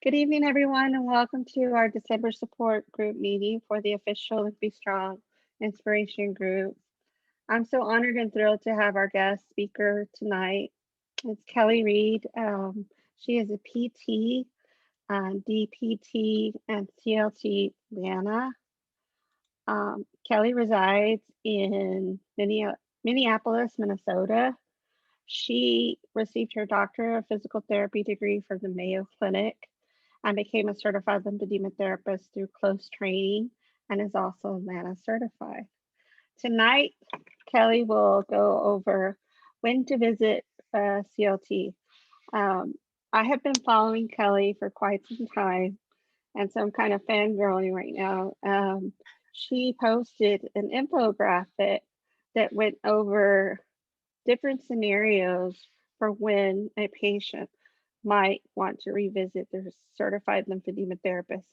Good evening, everyone, and welcome to our December support group meeting for the official Lymphie Strong Inspiration Group. I'm so honored and thrilled to have our guest speaker tonight. It's Kelly Reed. She is a PT, DPT, and CLT-LANA. Kelly resides in Minneapolis, Minnesota. She received her Doctor of Physical Therapy degree from the Mayo Clinic and became a certified lymphedema therapist through close training and is also LANA certified. Tonight, Kelly will go over when to visit CLT. I have been following Kelly for quite some time, and so I'm kind of fangirling right now. She posted an infographic that went over different scenarios for when a patient might want to revisit their certified lymphedema therapist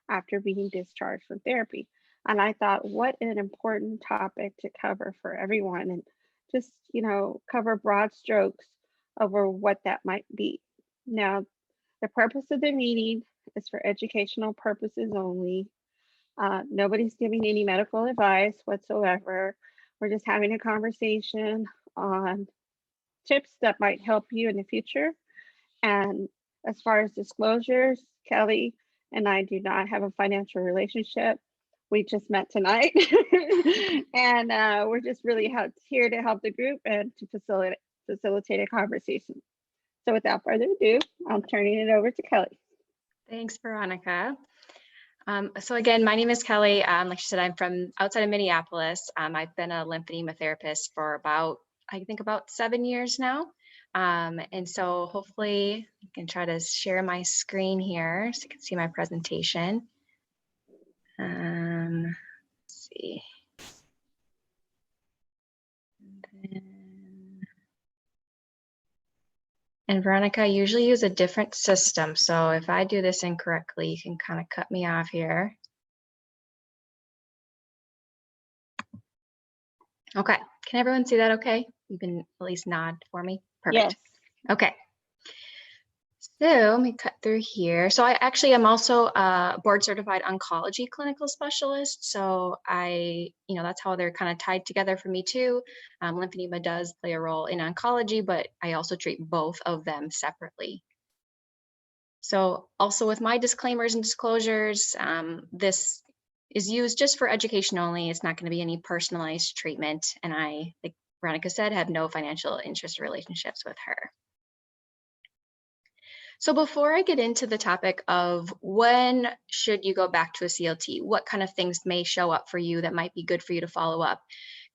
after being discharged from therapy. And I thought, what an important topic to cover for everyone, and just, cover broad strokes over what that might be. Now, the purpose of the meeting is for educational purposes only. Nobody's giving any medical advice whatsoever. We're just having a conversation on tips that might help you in the future. And as far as disclosures, Kelly and I do not have a financial relationship. We just met tonight. And we're just really here to help the group and to facilitate a conversation. So without further ado, I'm turning it over to Kelly. Thanks, Veronica. So again, my name is Kelly. Like she said, I'm from outside of Minneapolis. I've been a lymphedema therapist for about 7 years now. And so hopefully I can try to share my screen here so you can see my presentation. Let's see. And Veronica, I usually use a different system. So if I do this incorrectly, you can kind of cut me off here. Okay, can everyone see that okay? You can at least nod for me. Perfect. Yes. Okay. So let me cut through here. So I actually am also a board certified oncology clinical specialist. So that's how they're kind of tied together for me too. Lymphedema does play a role in oncology, but I also treat both of them separately. So also with my disclaimers and disclosures, this is used just for education only. It's not going to be any personalized treatment. And I, like Veronica said, have no financial interest relationships with her. So before I get into the topic of when should you go back to a CLT, what kind of things may show up for you that might be good for you to follow up,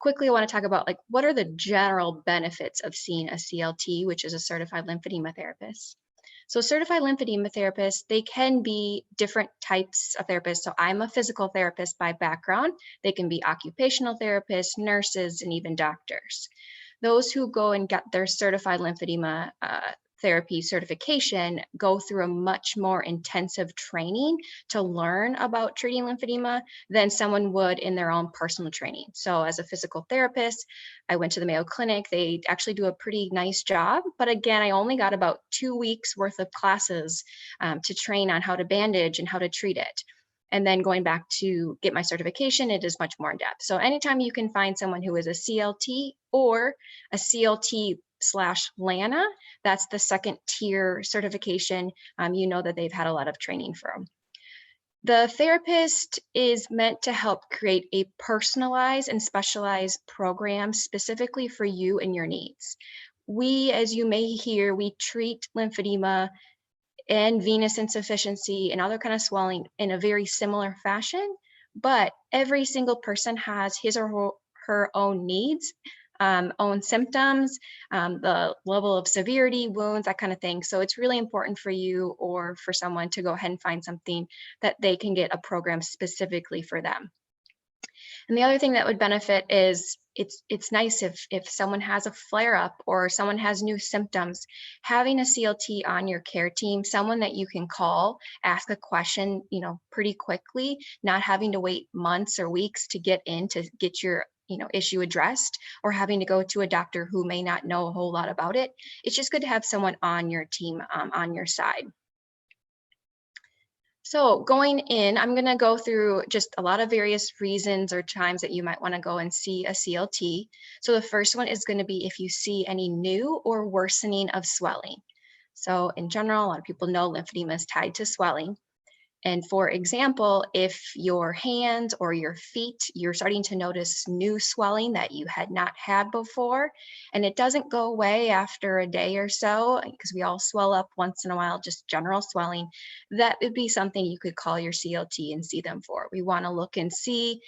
quickly I want to talk about what are the general benefits of seeing a CLT, which is a certified lymphedema therapist. So certified lymphedema therapists, they can be different types of therapists. So I'm a physical therapist by background. They can be occupational therapists, nurses, and even doctors. Those who go and get their certified lymphedema therapy certification go through a much more intensive training to learn about treating lymphedema than someone would in their own personal training. So as a physical therapist, I went to the Mayo Clinic. They actually do a pretty nice job, but again, I only got about 2 weeks worth of classes to train on how to bandage and how to treat it. And then going back to get my certification, it is much more in depth. So anytime you can find someone who is a CLT or a CLT/LANA, that's the second tier certification, that they've had a lot of training from. The therapist is meant to help create a personalized and specialized program specifically for you and your needs. We, as you may hear, we treat lymphedema and venous insufficiency and other kind of swelling in a very similar fashion, but every single person has his or her own needs, own symptoms, the level of severity, wounds, that kind of thing. So it's really important for you or for someone to go ahead and find something that they can get a program specifically for them. And the other thing that would benefit is it's nice if someone has a flare-up or someone has new symptoms, having a CLT on your care team, someone that you can call, ask a question, pretty quickly, not having to wait months or weeks to get in to get your issue addressed, or having to go to a doctor who may not know a whole lot about it. It's just good to have someone on your team, on your side. So going in, I'm going to go through just a lot of various reasons or times that you might want to go and see a CLT. So the first one is going to be if you see any new or worsening of swelling. So in general, a lot of people know lymphedema is tied to swelling. And for example, if your hands or your feet, you're starting to notice new swelling that you had not had before, and it doesn't go away after a day or so, because we all swell up once in a while, just general swelling, that would be something you could call your CLT and see them for. We want to look and see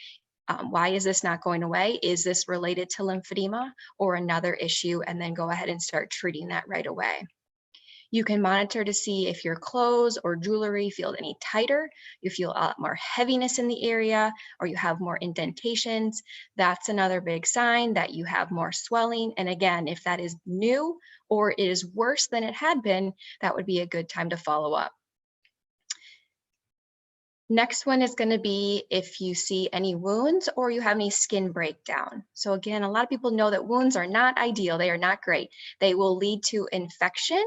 why is this not going away? Is this related to lymphedema or another issue? And then go ahead and start treating that right away. You can monitor to see if your clothes or jewelry feel any tighter, you feel a lot more heaviness in the area, or you have more indentations. That's another big sign that you have more swelling. And again, if that is new or it is worse than it had been, that would be a good time to follow up. Next one is going to be if you see any wounds or you have any skin breakdown. So again, a lot of people know that wounds are not ideal. They are not great. They will lead to infection.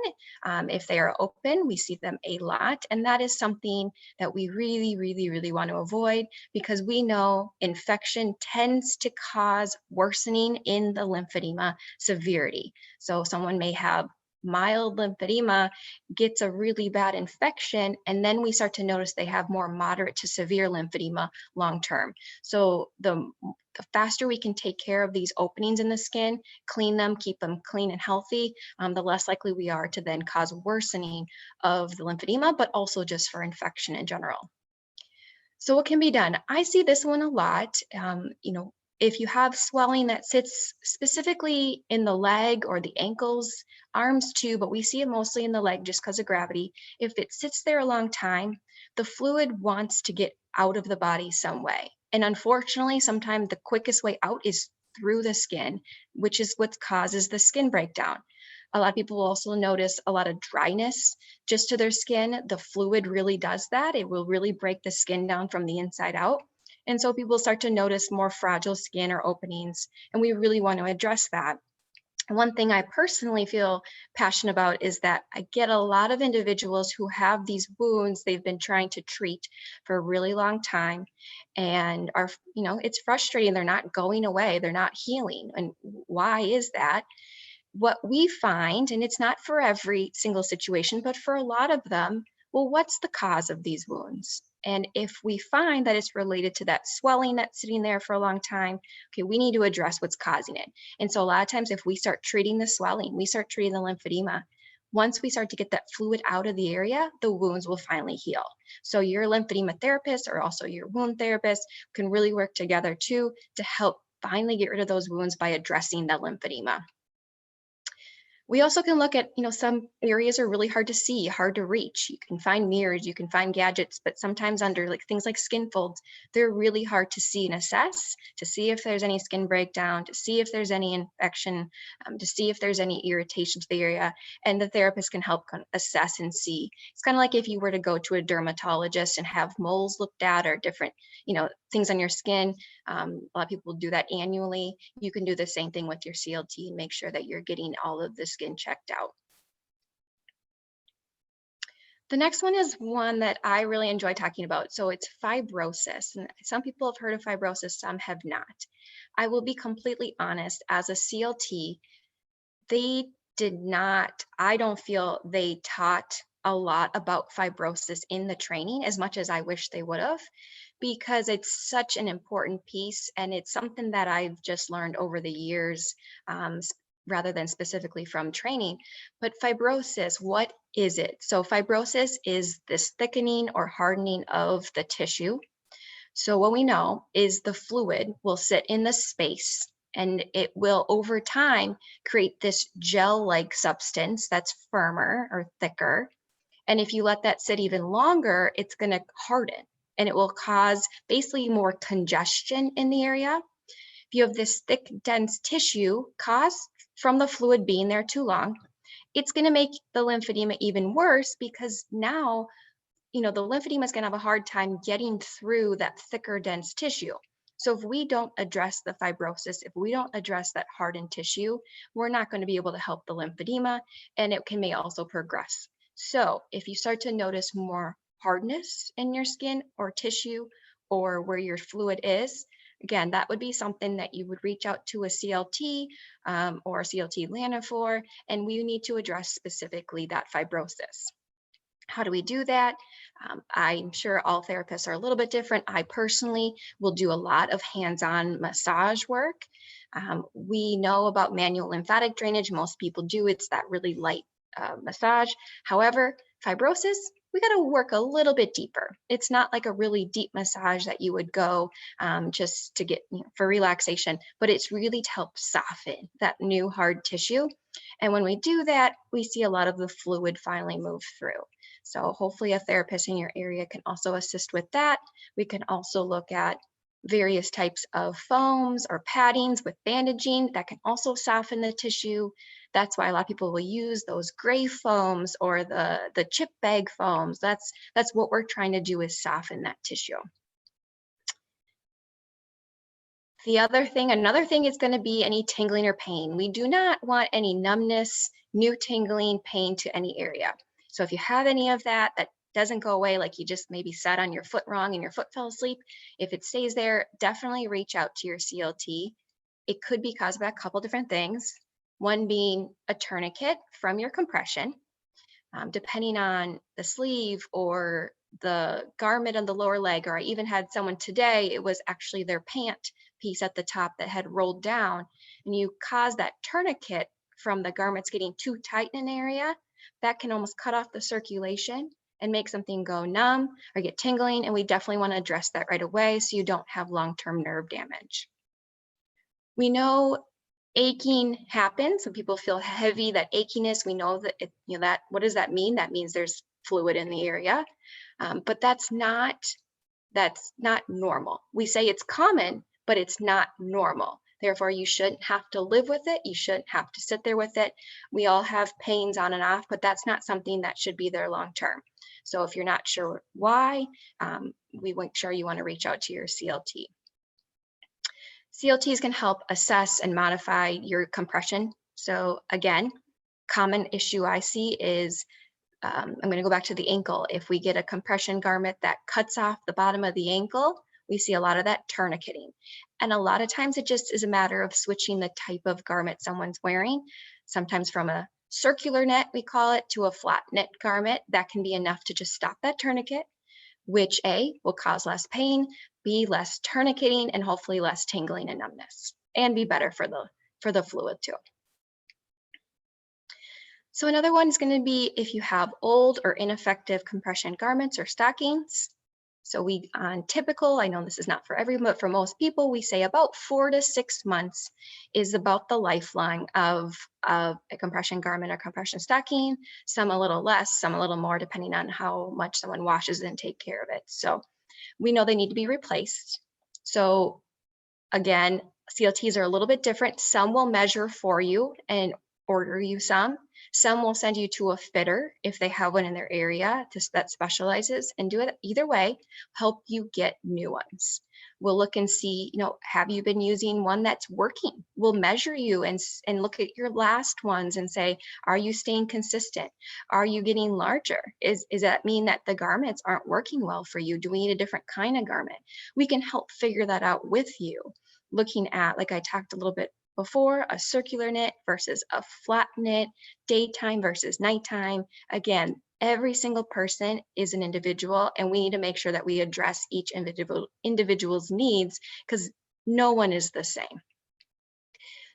If they are open, we see them a lot. And that is something that we really want to avoid, because we know infection tends to cause worsening in the lymphedema severity. So someone may have mild lymphedema, gets a really bad infection, and then we start to notice they have more moderate to severe lymphedema long term. So the faster we can take care of these openings in the skin, clean them, keep them clean and healthy, the less likely we are to then cause worsening of the lymphedema, but also just for infection in general. So what can be done? I see this one a lot. If you have swelling that sits specifically in the leg or the ankles, arms too, but we see it mostly in the leg just because of gravity. If it sits there a long time, the fluid wants to get out of the body some way. And unfortunately, sometimes the quickest way out is through the skin, which is what causes the skin breakdown. A lot of people will also notice a lot of dryness just to their skin. The fluid really does that. It will really break the skin down from the inside out. And so people start to notice more fragile skin or openings, and we really want to address that. One thing I personally feel passionate about is that I get a lot of individuals who have these wounds they've been trying to treat for a really long time, and are, it's frustrating. They're not going away. They're not healing. And why is that? What we find, and it's not for every single situation, but for a lot of them, well, what's the cause of these wounds? And if we find that it's related to that swelling that's sitting there for a long time, okay, we need to address what's causing it. And so a lot of times if we start treating the swelling, we start treating the lymphedema, once we start to get that fluid out of the area, the wounds will finally heal. So your lymphedema therapist or also your wound therapist can really work together too to help finally get rid of those wounds by addressing the lymphedema. We also can look at, some areas are really hard to see, hard to reach. You can find mirrors, you can find gadgets, but sometimes under things like skin folds, they're really hard to see and assess, to see if there's any skin breakdown, to see if there's any infection, to see if there's any irritation to the area. And the therapist can help assess and see. It's kind of like if you were to go to a dermatologist and have moles looked at or different, things on your skin. A lot of people do that annually. You can do the same thing with your CLT and make sure that you're getting all of the skin checked out. The next one is one that I really enjoy talking about. So it's fibrosis. And some people have heard of fibrosis, some have not. I will be completely honest, as a CLT, I don't feel they taught a lot about fibrosis in the training as much as I wish they would have, because it's such an important piece and it's something that I've just learned over the years, rather than specifically from training. But fibrosis, what is it? So fibrosis is this thickening or hardening of the tissue. So what we know is the fluid will sit in the space and it will over time create this gel-like substance that's firmer or thicker. And if you let that sit even longer, it's going to harden and it will cause basically more congestion in the area. If you have this thick, dense tissue caused from the fluid being there too long, it's going to make the lymphedema even worse, because now, the lymphedema is going to have a hard time getting through that thicker, dense tissue. So if we don't address the fibrosis, if we don't address that hardened tissue, we're not going to be able to help the lymphedema, and it may also progress. So if you start to notice more hardness in your skin or tissue or where your fluid is, again, that would be something that you would reach out to a CLT or a CLT-LANA for, and we need to address specifically that fibrosis. How do we do that? I'm sure all therapists are a little bit different. I personally will do a lot of hands-on massage work. We know about manual lymphatic drainage. Most people do. It's that really light massage. However, fibrosis, we got to work a little bit deeper. It's not like a really deep massage that you would go just to get for relaxation, but it's really to help soften that new hard tissue. And when we do that, we see a lot of the fluid finally move through. So hopefully a therapist in your area can also assist with that. We can also look at various types of foams or paddings with bandaging that can also soften the tissue. That's why a lot of people will use those gray foams or the chip bag foams. That's what we're trying to do, is soften that tissue. Another thing is going to be any tingling or pain. We do not want any numbness, new tingling, pain to any area. So if you have any of that doesn't go away, like you just maybe sat on your foot wrong and your foot fell asleep, if it stays there, definitely reach out to your CLT. It could be caused by a couple different things. One being a tourniquet from your compression, depending on the sleeve or the garment on the lower leg, or I even had someone today, it was actually their pant piece at the top that had rolled down, and you cause that tourniquet from the garments getting too tight in an area, that can almost cut off the circulation and make something go numb or get tingling, and we definitely want to address that right away so you don't have long-term nerve damage. We know aching happens when people feel heavy, that achiness, we know that, what does that mean? That means there's fluid in the area, but that's not normal. We say it's common, but it's not normal. Therefore, you shouldn't have to live with it. You shouldn't have to sit there with it. We all have pains on and off, but that's not something that should be there long term. So if you're not sure why, we make sure you want to reach out to your CLT. CLTs can help assess and modify your compression. So again, common issue I see is, I'm going to go back to the ankle. If we get a compression garment that cuts off the bottom of the ankle, we see a lot of that tourniqueting. And a lot of times it just is a matter of switching the type of garment someone's wearing. Sometimes from a circular net, we call it, to a flat net garment. That can be enough to just stop that tourniquet, which A, will cause less pain, B, less tourniqueting, and hopefully less tingling and numbness, and be better for the fluid too. So another one is going to be if you have old or ineffective compression garments or stockings. So we, on typical, I know this is not for everyone, but for most people, we say about 4 to 6 months is about the lifeline of a compression garment or compression stocking. Some a little less, some a little more, depending on how much someone washes and take care of it. So we know they need to be replaced. So again, CLTs are a little bit different. Some will measure for you and order you some. Some will send you to a fitter if they have one in their area that specializes, and do it either way, help you get new ones. We'll look and see, have you been using one that's working? We'll measure you and look at your last ones and say, are you staying consistent? Are you getting larger? Is that mean that the garments aren't working well for you? Do we need a different kind of garment? We can help figure that out with you, looking at, like I talked a little bit before, a circular knit versus a flat knit, daytime versus nighttime. Again, every single person is an individual, and we need to make sure that we address each individual's needs, because no one is the same.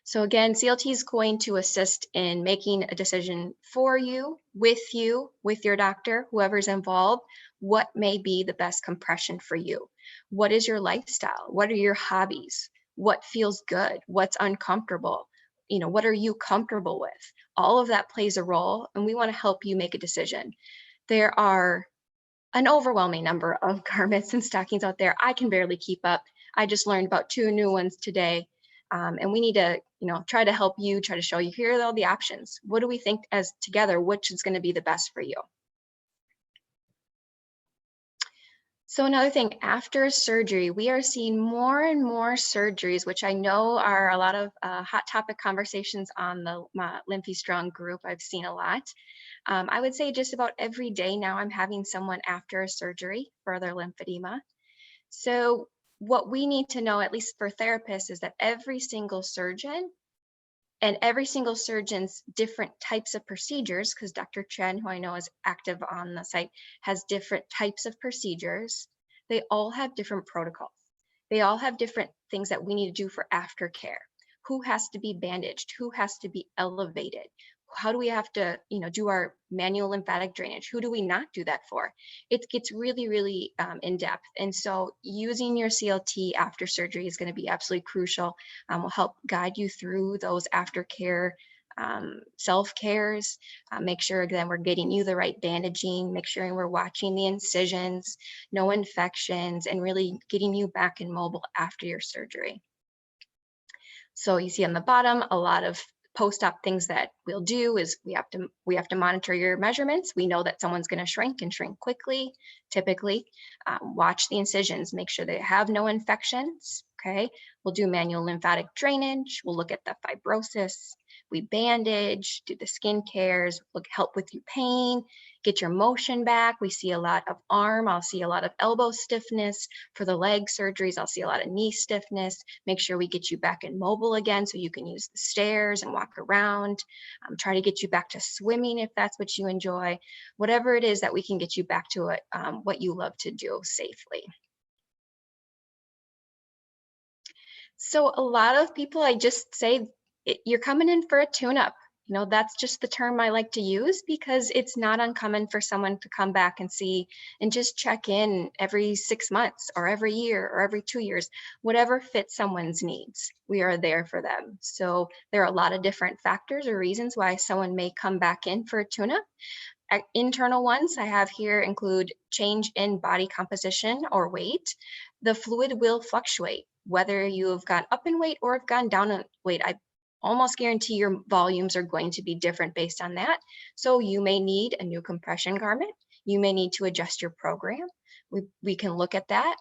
So again, CLT is going to assist in making a decision for you, with your doctor, whoever's involved, what may be the best compression for you. What is your lifestyle? What are your hobbies? What feels good? What's uncomfortable? What are you comfortable with? All of that plays a role, and we want to help you make a decision. There are an overwhelming number of garments and stockings out there. I can barely keep up. I just learned about 2 new ones today. And we need to, try to help you, try to show you, here are all the options. What do we think as together, which is going to be the best for you? So another thing, after surgery, we are seeing more and more surgeries, which I know are a lot of hot topic conversations on the Lymphie Strong group. I've seen a lot. I would say just about every day now I'm having someone after a surgery for their lymphedema. So what we need to know, at least for therapists, is that every single surgeon and every single surgeon's different types of procedures, because Dr. Chen, who I know is active on the site, has different types of procedures. They all have different protocols. They all have different things that we need to do for aftercare. Who has to be bandaged? Who has to be elevated? How do we have to, do our manual lymphatic drainage? Who do we not do that for? It gets really, really in depth. And so using your CLT after surgery is going to be absolutely crucial. Will help guide you through those aftercare self-cares. Make sure, again, we're getting you the right bandaging, make sure we're watching the incisions, no infections, and really getting you back and mobile after your surgery. So you see on the bottom, a lot of post-op things that we'll do is we have to monitor your measurements. We know that someone's going to shrink and shrink quickly, typically. Watch the incisions, make sure they have no infections. Okay, we'll do manual lymphatic drainage. We'll look at the fibrosis. We bandage, do the skin cares, help with your pain, get your motion back. We see a lot of arm. I'll see a lot of elbow stiffness. For the leg surgeries, I'll see a lot of knee stiffness. Make sure we get you back and mobile again so you can use the stairs and walk around. Try to get you back to swimming if that's what you enjoy. Whatever it is that we can get you back to it, what you love to do safely. So a lot of people, I just say, you're coming in for a tune-up. That's just the term I like to use because it's not uncommon for someone to come back and see and just check in every 6 months or every year or every 2 years, whatever fits someone's needs. We are there for them. So there are a lot of different factors or reasons why someone may come back in for a tune-up. Internal ones I have here include change in body composition or weight. The fluid will fluctuate, whether you have gone up in weight or have gone down in weight. I almost guarantee your volumes are going to be different based on that. So you may need a new compression garment. You may need to adjust your program. We can look at that.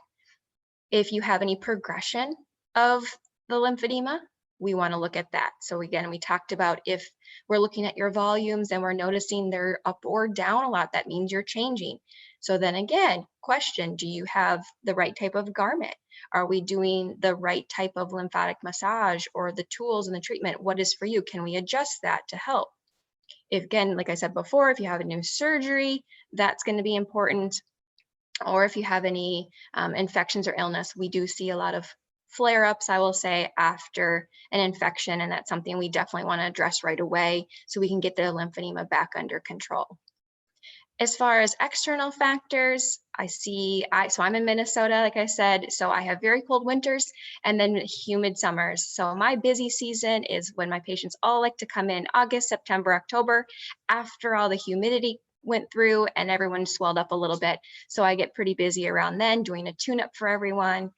If you have any progression of the lymphedema, we want to look at that. So again, we talked about if we're looking at your volumes and we're noticing they're up or down a lot, that means you're changing. So then again, question, do you have the right type of garment? Are we doing the right type of lymphatic massage or the tools and the treatment? What is for you? Can we adjust that to help? If, again, like I said before, if you have a new surgery, that's going to be important. Or if you have any infections or illness, we do see a lot of flare-ups, I will say, after an infection, and that's something we definitely want to address right away so we can get the lymphedema back under control. As far as external factors, so I'm in Minnesota, like I said, so I have very cold winters and then humid summers. So my busy season is when my patients all like to come in August, September, October, after all the humidity went through and everyone swelled up a little bit. So I get pretty busy around then doing a tune-up for everyone.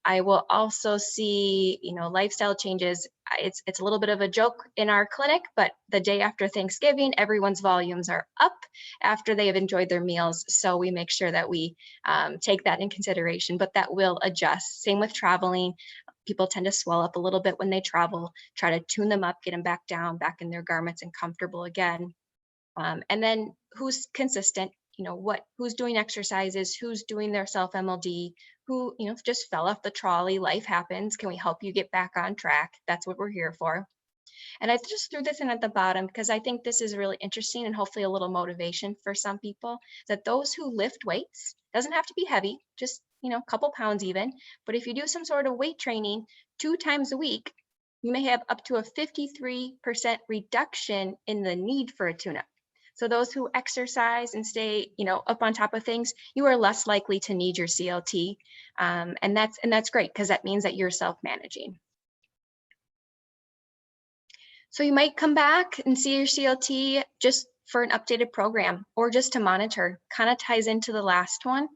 I will also see, lifestyle changes. It's a little bit of a joke in our clinic, but the day after Thanksgiving, everyone's volumes are up after they have enjoyed their meals. So we make sure that we take that in consideration, but that will adjust. Same with traveling. People tend to swell up a little bit when they travel, try to tune them up, get them back down, back in their garments and comfortable again. And then who's consistent, who's doing exercises, who's doing their self-MLD, who, just fell off the trolley, life happens. Can we help you get back on track? That's what we're here for. And I just threw this in at the bottom because I think this is really interesting and hopefully a little motivation for some people, that those who lift weights, doesn't have to be heavy, just, a couple pounds even, but if you do some sort of weight training 2 times a week, you may have up to a 53% reduction in the need for a tune-up. So those who exercise and stay, up on top of things, you are less likely to need your CLT. And that's great because that means that you're self-managing. So you might come back and see your CLT just for an updated program or just to monitor. Kind of ties into the last one.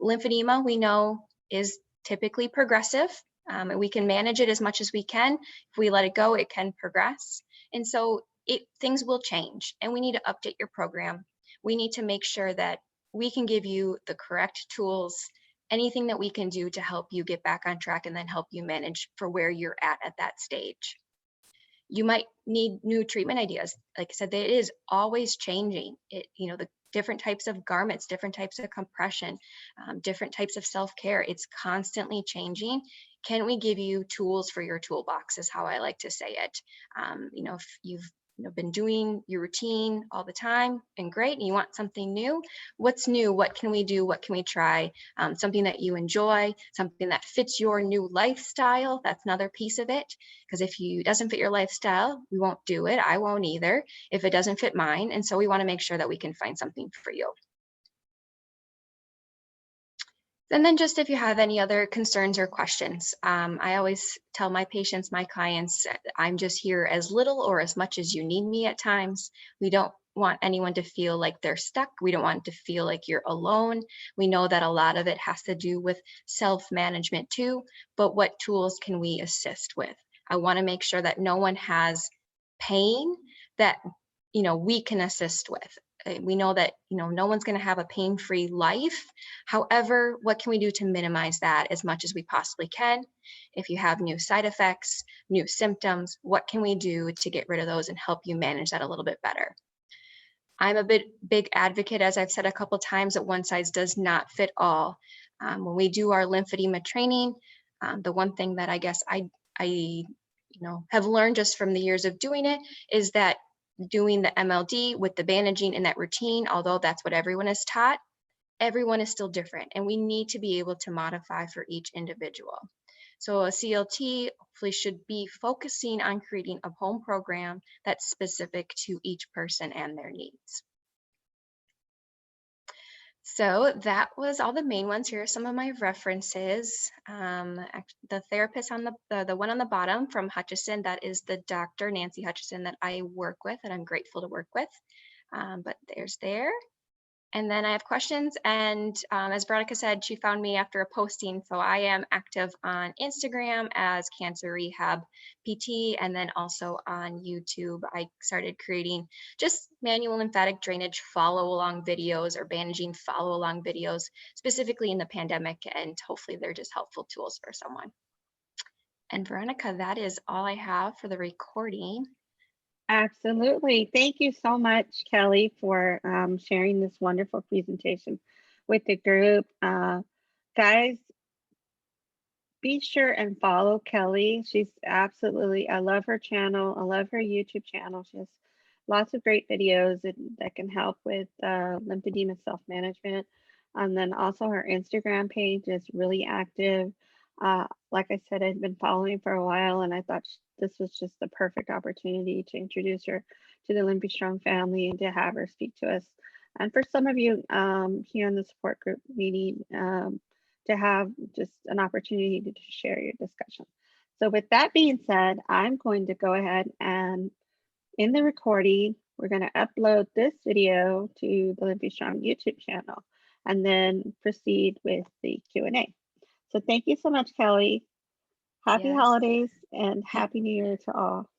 Lymphedema, we know, is typically progressive. And we can manage it as much as we can. If we let it go, it can progress. And so things will change and we need to update your program. We need to make sure that we can give you the correct tools, anything that we can do to help you get back on track and then help you manage for where you're at that stage. You might need new treatment ideas. Like I said, it is always changing. The different types of garments, different types of compression, different types of self-care. It's constantly changing. Can we give you tools for your toolbox is how I like to say it. If you've been doing your routine all the time and great, and you want something new, what's new? What can we do? What can we try? Something that you enjoy, something that fits your new lifestyle. That's another piece of it. Because if it doesn't fit your lifestyle, we won't do it. I won't either if it doesn't fit mine. And so we want to make sure that we can find something for you. And then just if you have any other concerns or questions, I always tell my patients, my clients, I'm just here as little or as much as you need me at times. We don't want anyone to feel like they're stuck. We don't want to feel like you're alone. We know that a lot of it has to do with self-management too, but what tools can we assist with? I want to make sure that no one has pain that we can assist with. We know that no one's going to have a pain-free life. However, what can we do to minimize that as much as we possibly can? If you have new side effects, new symptoms, what can we do to get rid of those and help you manage that a little bit better? I'm a big advocate, as I've said a couple times, that one size does not fit all. When we do our lymphedema training, the one thing that I guess I have learned just from the years of doing it is that doing the MLD with the bandaging in that routine, although that's what everyone is taught, everyone is still different, and we need to be able to modify for each individual. So a CLT hopefully should be focusing on creating a home program that's specific to each person and their needs. So that was all the main ones. Here are some of my references. The therapist on the one on the bottom from Hutchison, that is the Dr. Nancy Hutchison that I work with, and I'm grateful to work with. But there's there. And then I have questions, and as Veronica said, she found me after a posting. So I am active on Instagram as Cancer Rehab PT, and then also on YouTube. I started creating just manual lymphatic drainage follow-along videos or bandaging follow-along videos, specifically in the pandemic, and hopefully they're just helpful tools for someone. And Veronica, that is all I have for the recording. Absolutely. Thank you so much, Kelly, for sharing this wonderful presentation with the group. Guys, be sure and follow Kelly. She's absolutely, I love her channel. I love her YouTube channel. She has lots of great videos that can help with lymphedema self-management. And then also her Instagram page is really active. Like I said, I've been following for a while, and I thought this was just the perfect opportunity to introduce her to the Lymphie Strong family and to have her speak to us. And for some of you here in the support group meeting, to have just an opportunity to share your discussion. So with that being said, I'm going to go ahead and in the recording, we're going to upload this video to the Lymphie Strong YouTube channel and then proceed with the Q&A. So thank you so much, Kelly. Happy holidays and Happy New Year to all.